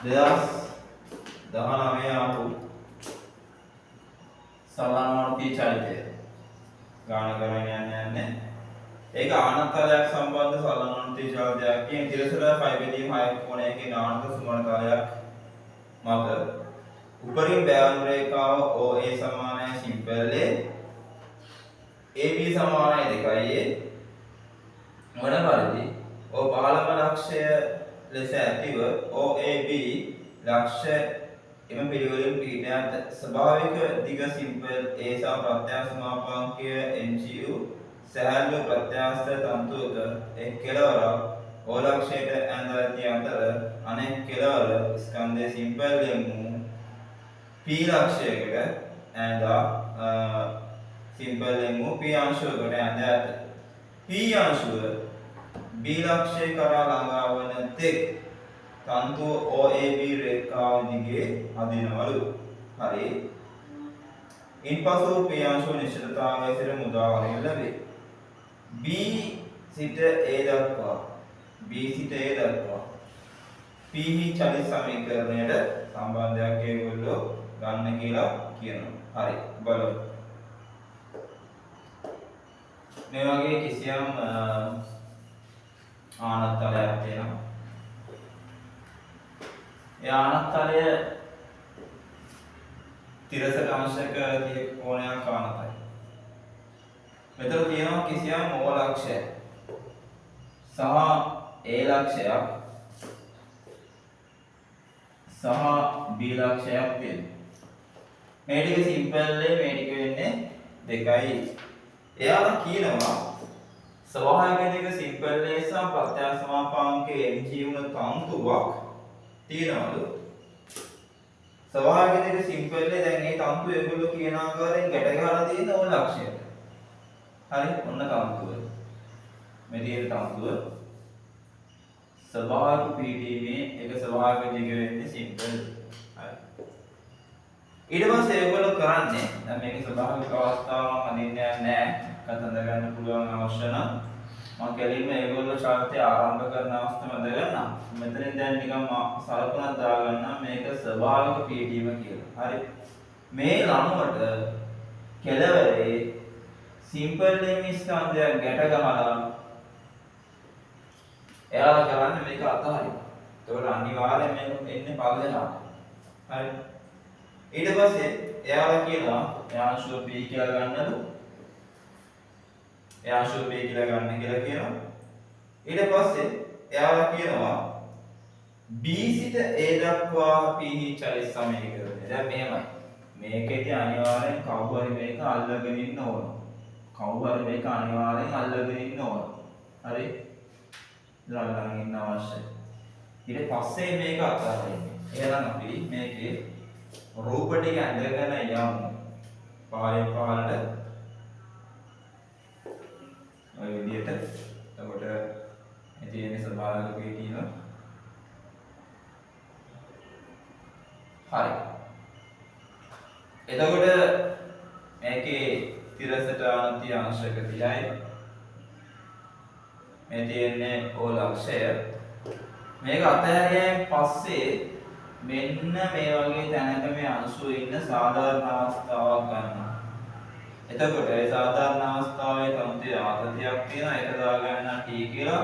2019 ආපු සලනාර්ථී චරිතය ගාන කරගෙන යන්නේ. ඒක ආනන්තරයක් සම්බන්ධ සලනාර්ථී චරිතයක් කියන තිරසර 5 බෙදීම 6 කෝණයකින් ආනන්ත සුමනකාරයක් මත උපරිම බෑවුම් රේඛාව OA සමානයි සිම්පල් A AB සමානයි 2A වන පරිදි O පහළම ලක්ෂය ලෙස ඇතිව OAB ලක්ෂ්‍ය එම පිළිවෙලින් පිටාට ස්වභාවික දිග සිම්පල් A සහ ප්‍රත්‍යක්ෂ මාපාංකය MCU සහැල්ලු ප්‍රත්‍යක්ෂ තන්තුවක එක් කෙළවරක් O ලක්ෂයට ඇඳ ඇති අතර අනෙක් කෙළවර ස්කන්ධයේ සිම්පල් M P ලක්ෂයකට ඇඳ සිම්පල් M P අංශයකට ඇඳ ඇත. P අංශුව B ලක්ෂය කරා ළඟා වන තෙක් තන්තුව OAB රේඛාව දිගේ අදිනවලු. හරි. ඉන්පසු P අංශුව නිශ්චිතතාවයේ සිට මුදාවරණය ලැබේ. B සිට A දක්වා P චලිත සමීකරණයට සම්බන්ධයක් ඒගොල්ලෝ ගන්න කියලා කියනවා. හරි. බලමු. මේ වගේ කිසියම් ආනත්තලයක් තියෙනවා. ඒ ආනත්තලය තිරසට අංශක 30 කෝණයක් ආනතයි. මෙතන තියෙනවා කිසියම් O ලක්ෂයක් සහ A ලක්ෂයක් සහ B ලක්ෂයක් තියෙනවා. මේ ටික සිම්පල් A මේ ටික වෙන්නේ 2යි. එයාලා කියනවා ස්වභාවික දිග සිම්පල් A සහ ප්‍රත්‍යක්ෂ මාපාංකයේ MG වුණ තන්තුවක් තියෙනවලු. ස්වභාවික දිග සිම්පල් A දැන් මේ තන්තුව ඒගොල්ලෝ කියන ආකාරයෙන් ගැට ගහලා තියෙන O ලක්ෂයට. හරි ඔන්න තන්තුව. මේ තියෙන තන්තුව ස්වභාවික පීඩීමේ එක ස්වභාවික දිග වෙන්නේ සිම්පල්. හරි. ඊට පස්සේ ඒගොල්ලෝ කරන්නේ දැන් මේක ස්වභාවික අවස්ථාවක් අදින්නේ නැහැ. කතන්ද ගන්න පුළුවන් අවශ්‍ය නම් මම කෙලින්ම ඒගොල්ලෝ ශාස්ත්‍රය ආරම්භ කරන අවස්ථාව මැද ගන්නවා. මෙතනින් දැන් නිකන් සලකුණක් දාගන්නම් මේක ස්වභාවික පීඩීම කියලා. හරි. මේ ලණුවට කෙළවරේ සිම්පල් M ස්කන්ධයක් ගැට ගහලා එයාලා කරන්නේ මේක අතහරින්න. ඒතකොට අනිවාර්යයෙන් මේක එන්නේ පල්ලෙහාට. හරි. ඊට පස්සේ එයාලා කියනවා යාංශුව B කියලා ගන්නලු. යාංශුව B කියලා ගන්න කියලා කියනවා. ඊට පස්සේ එයාලා කියනවා B සිට A දක්වා P චලිත සමීකරණය. දැන් මෙහෙමයි. මේකේදී අනිවාර්යෙන් කවුරු හරි මේක අල්ලගෙන ඉන්න ඕන. කවුරු හරි මේක අනිවාර්යෙන් අල්ලගෙන ඉන්න ඕන. හරි? ළඟ ඉන්න අවශ්‍යයි. ඊට පස්සේ මේක අත්හරින්නේ. එහෙනම් අපි මේකේ රූප ටික ඇඳගෙන යමු. පාරේ පාරට ඔය විදිහට. එතකොට මේ තියෙන ස්වභාවික පීඩීම. හරි. එතකොට මේකේ තිරසට අනන්‍ය අංශක 30යි. මේ තියෙන්නේ O ලක්ෂය. මේක අතහැරියන් පස්සේ මෙන්න මේ වගේ තැනක මේ අංශුව ඉන්න සාධාරණ අවස්ථාවක් ගන්නවා. එතකොට ඒ සාධාරණ අවස්ථාවේ තන්ත්‍රයේ ආතතියක් තියෙනවා. ඒක දාගන්න T කියලා.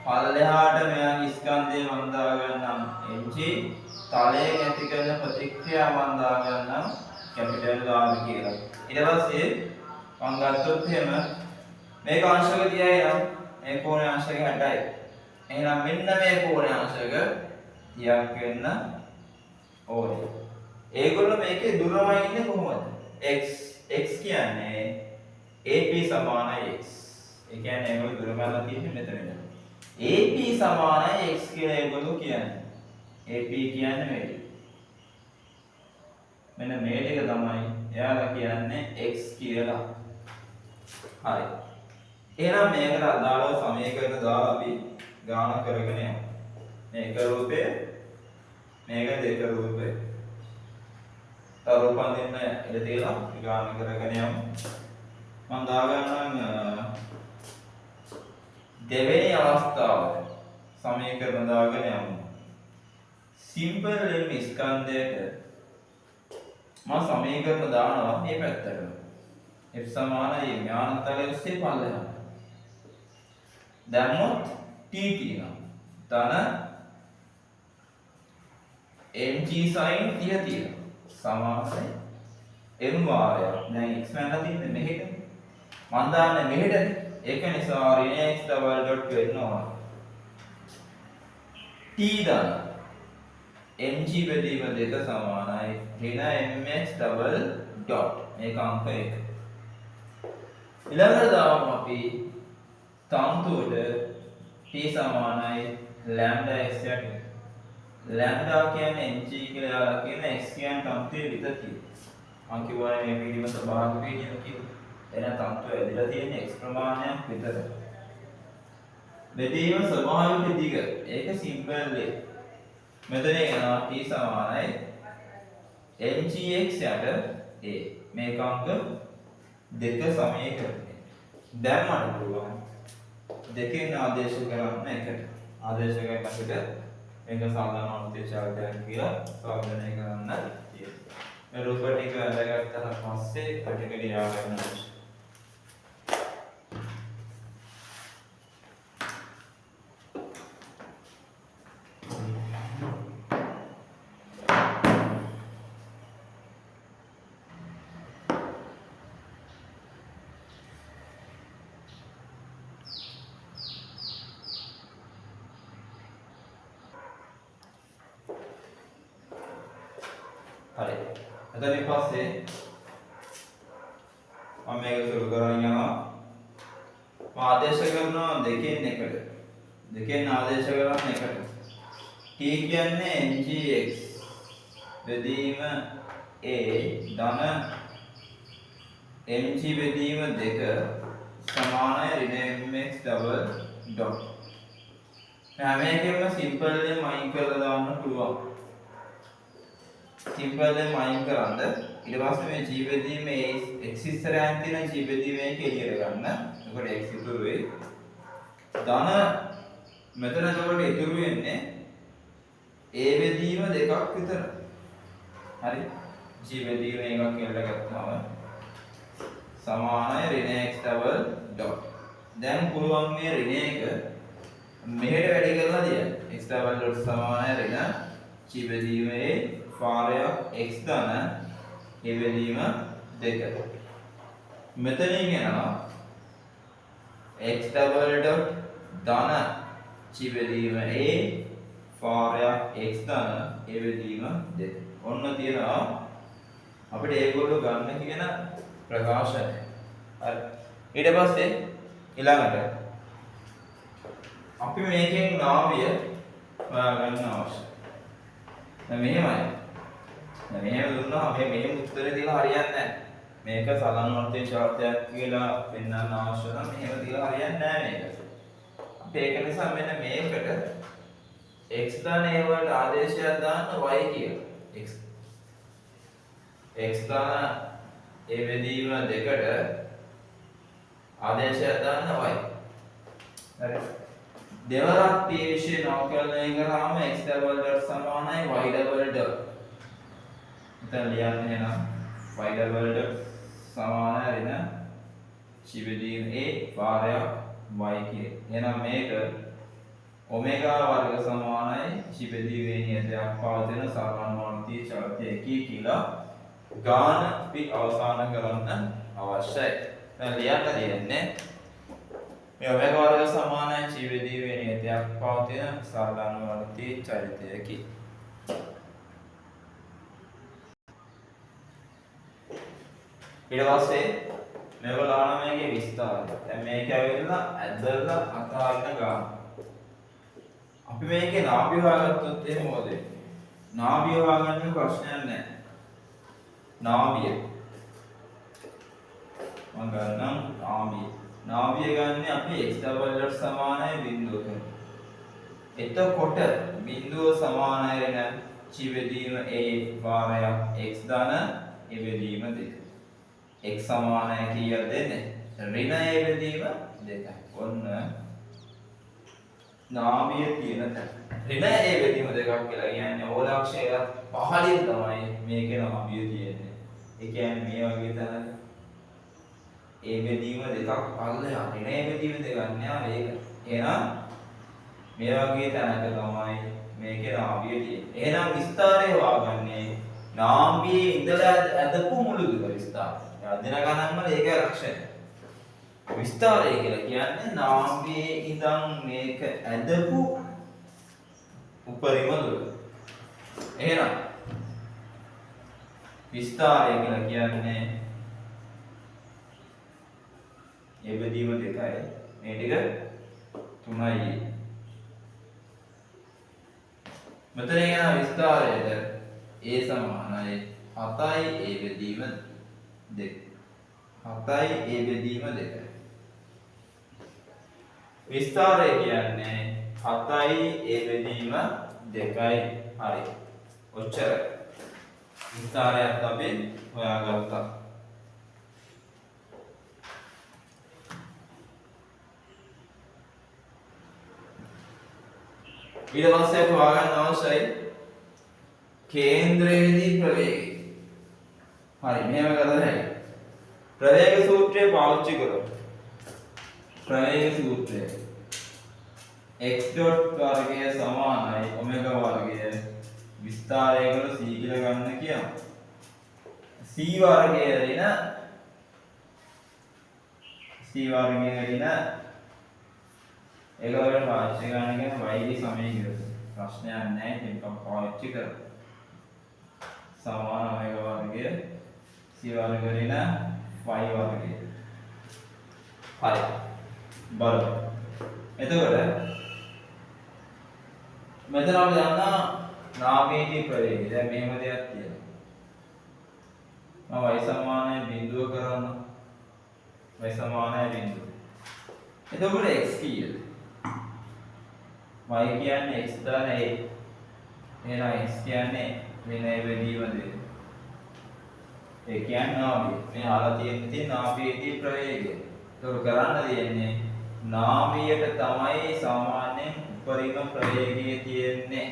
පල්ලෙහාට මෙයාගේ ස්කන්ධය මම දාගන්නම් Mg. තලයෙන් ඇති කරන ප්‍රතික්‍රියා මම දාගන්නම් කැපිටල් R කියලා. ඊට පස්සේ මම ගත්තොත් එහෙම මේක අංශක 30යි නම් මේ කෝණය අංශක 60යි. එහෙනම් මෙන්න මේ කෝණය අංශක 30ක් වෙන්න ඕනේ. ඒගොල්ලෝ මේකේ දුරමයි ඉන්නේ කොහොමද? x කියන්නේ AP සමානයි x. ඒ කියන්නේ ඒගොල්ලෝ දුර ගන්න තියෙන්නේ මෙතන ඉඳන්. AP සමානයි x කියලා ඒගොල්ලෝ කියන්නේ. AP කියන්නේ මේක. මෙන්න මේ ටික තමයි එයාලා කියන්නේ x කියලා. හරි. එහෙනම් මේකට අදාළව සමීකරණ දාලා අපි ගාන කරගෙන යමු. මේක රූපය මේක දෙක රූපය. තව රූපන් දෙන්න ඉඳ තියලා ගාන කරගෙන යමු. මම දාගන්නම් දෙවෙනි අවස්ථාව සමීකරණ දාගෙන යමු. සිම්පල් m ස්කන්ධයට මම සමීකරණ දානවා මේ පැත්තට. f සමානයි ඥානතලයේ ඔස්සේ පල්ලෙහාට. දැම්මොත් t තියෙනවා. ධන mg sin 30 තියෙනවා. සමානයි m වාරයක්. දැන් x මැනලා තින්නේ මෙහෙට. මම දාන්නේ මෙහෙටනේ. ඒක නිසා ඍණ x ඩබල් ඩොට් වෙනවා. t ධන mg බෙදීම 2 සමානයි ඍණ mx ඩබල් ඩොට්. මේක අංක 1. ඊළඟට දාමු අපි තන්තුවට t සමානයි lambda x යට. lambda කියන්නේ mg කියලා යාලා කියන x කියන්නේ තන්තුවේ විතතිය. මම කියවනේ මේ පිළිම ස්වභාවික පිළිම කියලා. එන තන්තුව ඇදලා තියෙන x ප්‍රමාණයක් විතරයි. බෙදීම ස්වභාවික දිග. ඒක සිම්පල් එක. මෙතන එනවා t සමානයි mgx යට a. මේක අංක 2 සමීකරණය. දැන් මට පුළුවන් දෙකෙන් ආදේශ කරන්න එකට. ආදේශ කරන එකට මේක සාධාරණ අනුතේ චාරිතයක් කියලා සාධනය කරන්න තියෙනවා. මේ රූප ටික අඳගත්තාට පස්සේ කටකඩිය ආගන්න අවශ්‍යයි. හරි. එතනින් පස්සේ මම මේක සුළු කරගෙන යනවා. මම ආදේශ කරනවා දෙකෙන් එකට. දෙකෙන් ආදේශ කරන එකට. t කියන්නේ mgx බෙදීම a ධන mg බෙදීම 2 සමානයි ඍණ mx ඩබල් ඩොට්. හැම එකෙම සිම්පල් එකම අයින් කරලා දාන්න පුළුවන්. සිම්පල් එකම අයින් කරන්ද ඊට පස්සේ මේ g බෙදීම x ඉස්සරහින් තියෙන g බෙදීම එක එළියට ගන්න. එතකොට x ඉතුරු වෙයි. ධන මෙතන එතකොට ඉතුරු වෙන්නේ a බෙදීම 2ක් විතර. හරි. g බෙදීම එකක් කියලා ගත්තාම සමානයි ඍණ x ඩබල් ඩොට්. දැන් පුළුවන් මේ ඍණ එක මෙහෙට වැඩි කරලා දියන්න. x ඩබල් ඩොට් සමානයි ඍණ g බෙදීම a වාරයක් x ධන a බෙදීම 2. මෙතනින් එනවා x ඩබල් ඩොට් ධන g බෙදීම a වාරයක් x ධන a බෙදීම 2. ඔන්න තියෙනවා අපිට ඒගොල්ලෝ ගන්න කියන ප්‍රකාශනය. හරි. ඊට පස්සේ ඊළඟට අපි මේකෙන් නාමය හොයාගන්න අවශ්‍යයි. දැන් මෙහෙමයි. දැන් මෙහෙම දුන්නා මේ උත්තරේ දීලා හරියන්නේ නැහැ. මේක සලන් වර්තේ ශාර්තයක් කියලා පෙන්වන්න අවශ්‍ය නම් මෙහෙම දීලා හරියන්නේ නැහැ මේක. අපි ඒක නිසා මෙන්න මේකට x ධන a වලට ආදේශයක් දාන්න y කියලා. x ධන a බෙදීම 2ට ආදේශයක් දාන්න y. හරි. දෙවරක් t විශ්ේ නවකලනය කරාම x ඩබල් ඩොට් සමානයි y ඩබල් ඩොට්. මෙතන ලියන්න එහෙනම් y ඩබල් ඩොට් සමානයි ඍණ g බෙදීම a වාරයක් y කියේ. එහෙනම් මේක ඔමෙගා වර්ග සමානයි g බෙදීමේ නියතයක් පවතින සර්වඥාන්ති චලතය කියලා ගාන අපි අවසන් කරන්න අවශ්‍යයි. දැන් ලියන්න දෙන්නේ මේ ඔමෙගා වර්ග සමානයි g බෙදීමේ නියතයක් පවතින සර්වඥාන්ති චලිතයකි. ඊට පස්සේ මේක දාන මේකේ විස්තරය. දැන් මේක ඇවිල්ලා ඇදලා අතාරින ගාන. අපි මේකේ නාභිය හොයාගත්තොත් එහෙම මොකද වෙන්නේ? නාභිය හොයාගන්න ප්‍රශ්නයක් නැහැ. නාභිය මම ගන්නම් නාභිය. නාභිය ගන්න අපි x ඩබල් ඩොට් සමානයි බිඳුව කරමු. එතකොට බිඳුව සමානයි වෙන g බෙදීම a වාරයක් x ධන a බෙදීම 2. x සමානයි කීයද දෙන්නේ? ඍණ a බෙදීම 2. ඔන්න නාභිය තියෙන තැන. ඍණ ඒ බෙදීම දෙකක් කියලා කියන්නේ ඕලාක්ෂයත් පහළින් තමයි මේකේ නාභිය තියෙන්නේ. ඒ කියන්නේ මේ වගේ තැනක ඒ බෙදීම දෙකක් පල්ලෙහා ඍණ ඒ බෙදීම දෙකක් නෑ ඒක. එහෙනම් මේ වගේ තැනක තමයි මේකේ නාභිය තියෙන්නේ. එහෙනම් විස්තරය හොයාගන්නේ නාභියේ ඉඳලා ඇදපු මුළු දුර විස්තරය. අදින ගණන් වල ඒක ලක්ෂණය. විස්තරය කියලා කියන්නේ නාභියේ ඉඳන් මේක ඇදපු උපරිම දුර. එහෙනම් විස්තරය කියලා කියන්නේ ඒ බෙදීම දෙකයි මේ ටික 3යි. මෙතන යන විස්තරයේද a සමානයි 7යි a බෙදීම 2. 7යි a බෙදීම 2. විස්තරය කියන්නේ 7යි a බෙදීම 2යි. හරි. ඔච්චරයි. විස්තරයත් අපි හොයාගත්තා. ඊට පස්සේ අපි හොයාගන්න අවශ්‍යයි කේන්ද්‍රයේදී ප්‍රවේගය. හරි මෙහෙම කරලා හැයි. ප්‍රවේග සූත්‍රය පාවිච්චි කරමු. ප්‍රවේග සූත්‍රය x ඩොට් වර්ගය සමානයි ඔමෙගා වර්ගය විස්තරය වල c කියලා ගන්න කියනවා. c වර්ගය ඍණ c වර්ගය ඍණ ඒක වලට පාවිච්චි කරන්න කියන y සමීකරණ. ප්‍රශ්නයක් නැහැ මේක පාවිච්චි කරමු. සමාන ඔමෙගා වර්ගය c වර්ග ඍණ y වර්ගය. හරි. බලමු. එතකොට මෙතන අපි දන්නා නාභියේ ප්‍රවේගය. දැන් මෙහෙම දෙයක් තියෙනවා. මම y සමානයි බිඳුව කරන්න. y සමානයි බිඳුව. එතකොට x කීයද? y කියන්නේ x දාන a. එහෙනම් x කියන්නේ ඍණ a බෙදීම 2. ඒ කියන්නේ නාභිය. මේ අහලා තියෙන නාභියේදී ප්‍රවේගය. ඒක කරන්න තියෙන්නේ නාභියට තමයි සාමාන්‍යයෙන් උපරිම ප්‍රවේගය තියෙන්නේ.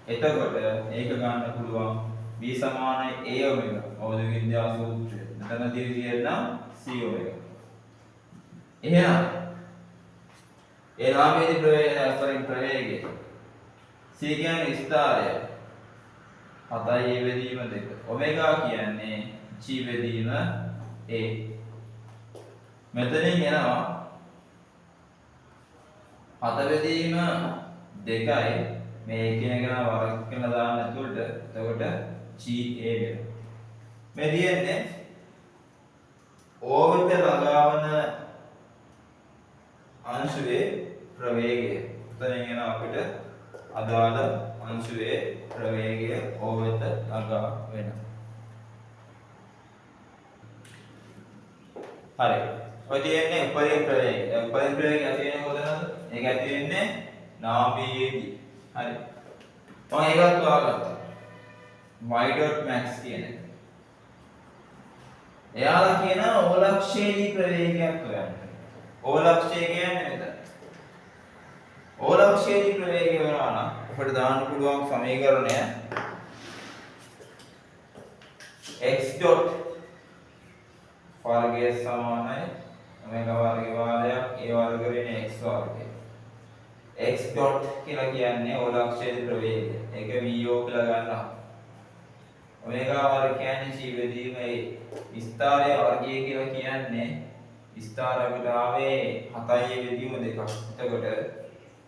එතකොට ඒක ගන්න පුළුවන් b සමානයි a ඔමෙගා. අවුද විද්‍යා සූත්‍රය. මෙතනදී තියෙනවා c ඔමෙගා. එහෙනම් ඒ නාභියේදී උපරිම ප්‍රවේගය c කියන්නේ විස්තරය. 7යි a බෙදීම 2. ඔමෙගා කියන්නේ g බෙදීම a. මෙතනින් එනවා 7 බෙදීම 2යි මේ එකිනෙකන වර්ග කරලා දාන්න එතකොට GA වෙනවා. මේ දියන්නේ ඕවත ළඟාවන අංශුවේ ප්‍රවේගය. එතනින් එන අපිට අදාළ අංශුවේ ප්‍රවේගය ඕවත ළඟා වෙනවා. හරි. ඔය තියෙන්නේ උපරිම ප්‍රවේගය. උපරිම ප්‍රවේගය ඇති වෙන්නේ කොතනද? ඒක ඇති වෙන්නේ නාභියේදී. හරි. මම ඒකත් හොයාගත්තා. y.max කියන එක. එයාලා කියන ඕලක්ෂයේදී ප්‍රවේගයක් හොයන්න. ඕලක්ෂය කියන්නේ මෙතන. ඕලක්ෂයේදී ප්‍රවේගය වෙනවා නම් අපිට දාන්න පුළුවන් සමීකරණය x dot වර්ගය සමානයි ඔමෙගා වර්ග වාදයක් a වර්ග ඍණ x වර්ගය. x dot කියලා කියන්නේ ඕලක්ෂයේදී ප්‍රවේගය. ඒක v කියලා ගන්නවා. ඔමෙගා වර්ග කියන්නේ c බෙදීම a. විස්තරය වර්ගය කියලා කියන්නේ විස්තරයකට ආවේ 7යි බෙදීම 2ක්. එතකොට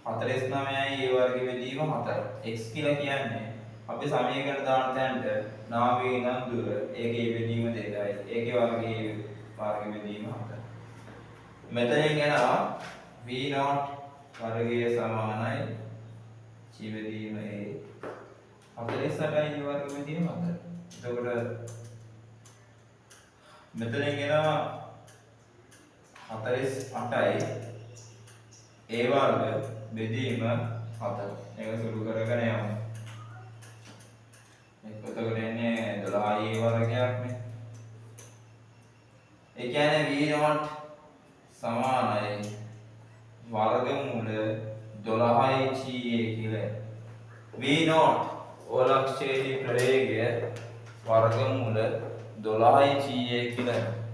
49යි a වර්ග බෙදීම 4. x කියලා කියන්නේ අපි සමීකරණ දාන තැනට නාභිය ඉඳන් දුර ඒකේ බෙදීම 2යි. ඒකේ වර්ගයේ වර්ග බෙදීම 4. මෙතනින් එනවා v0 වර්ගය සමානයි c බෙදීම a. 48යි වර්ග බෙදීම 4. එතකොට මෙතනින් එනවා 48යි a වර්ග බෙදීම 4. ඒක සුළු කරගෙන යමු. එතකොට එන්නේ 12යි a වර්ගයක් නේ. ඒ කියන්නේ v0 සමානයි වර්ගමූල 12යි V0 ඕලක්ෂයේදී ප්‍රවේගය වර්ගමූල 12 g කියලා.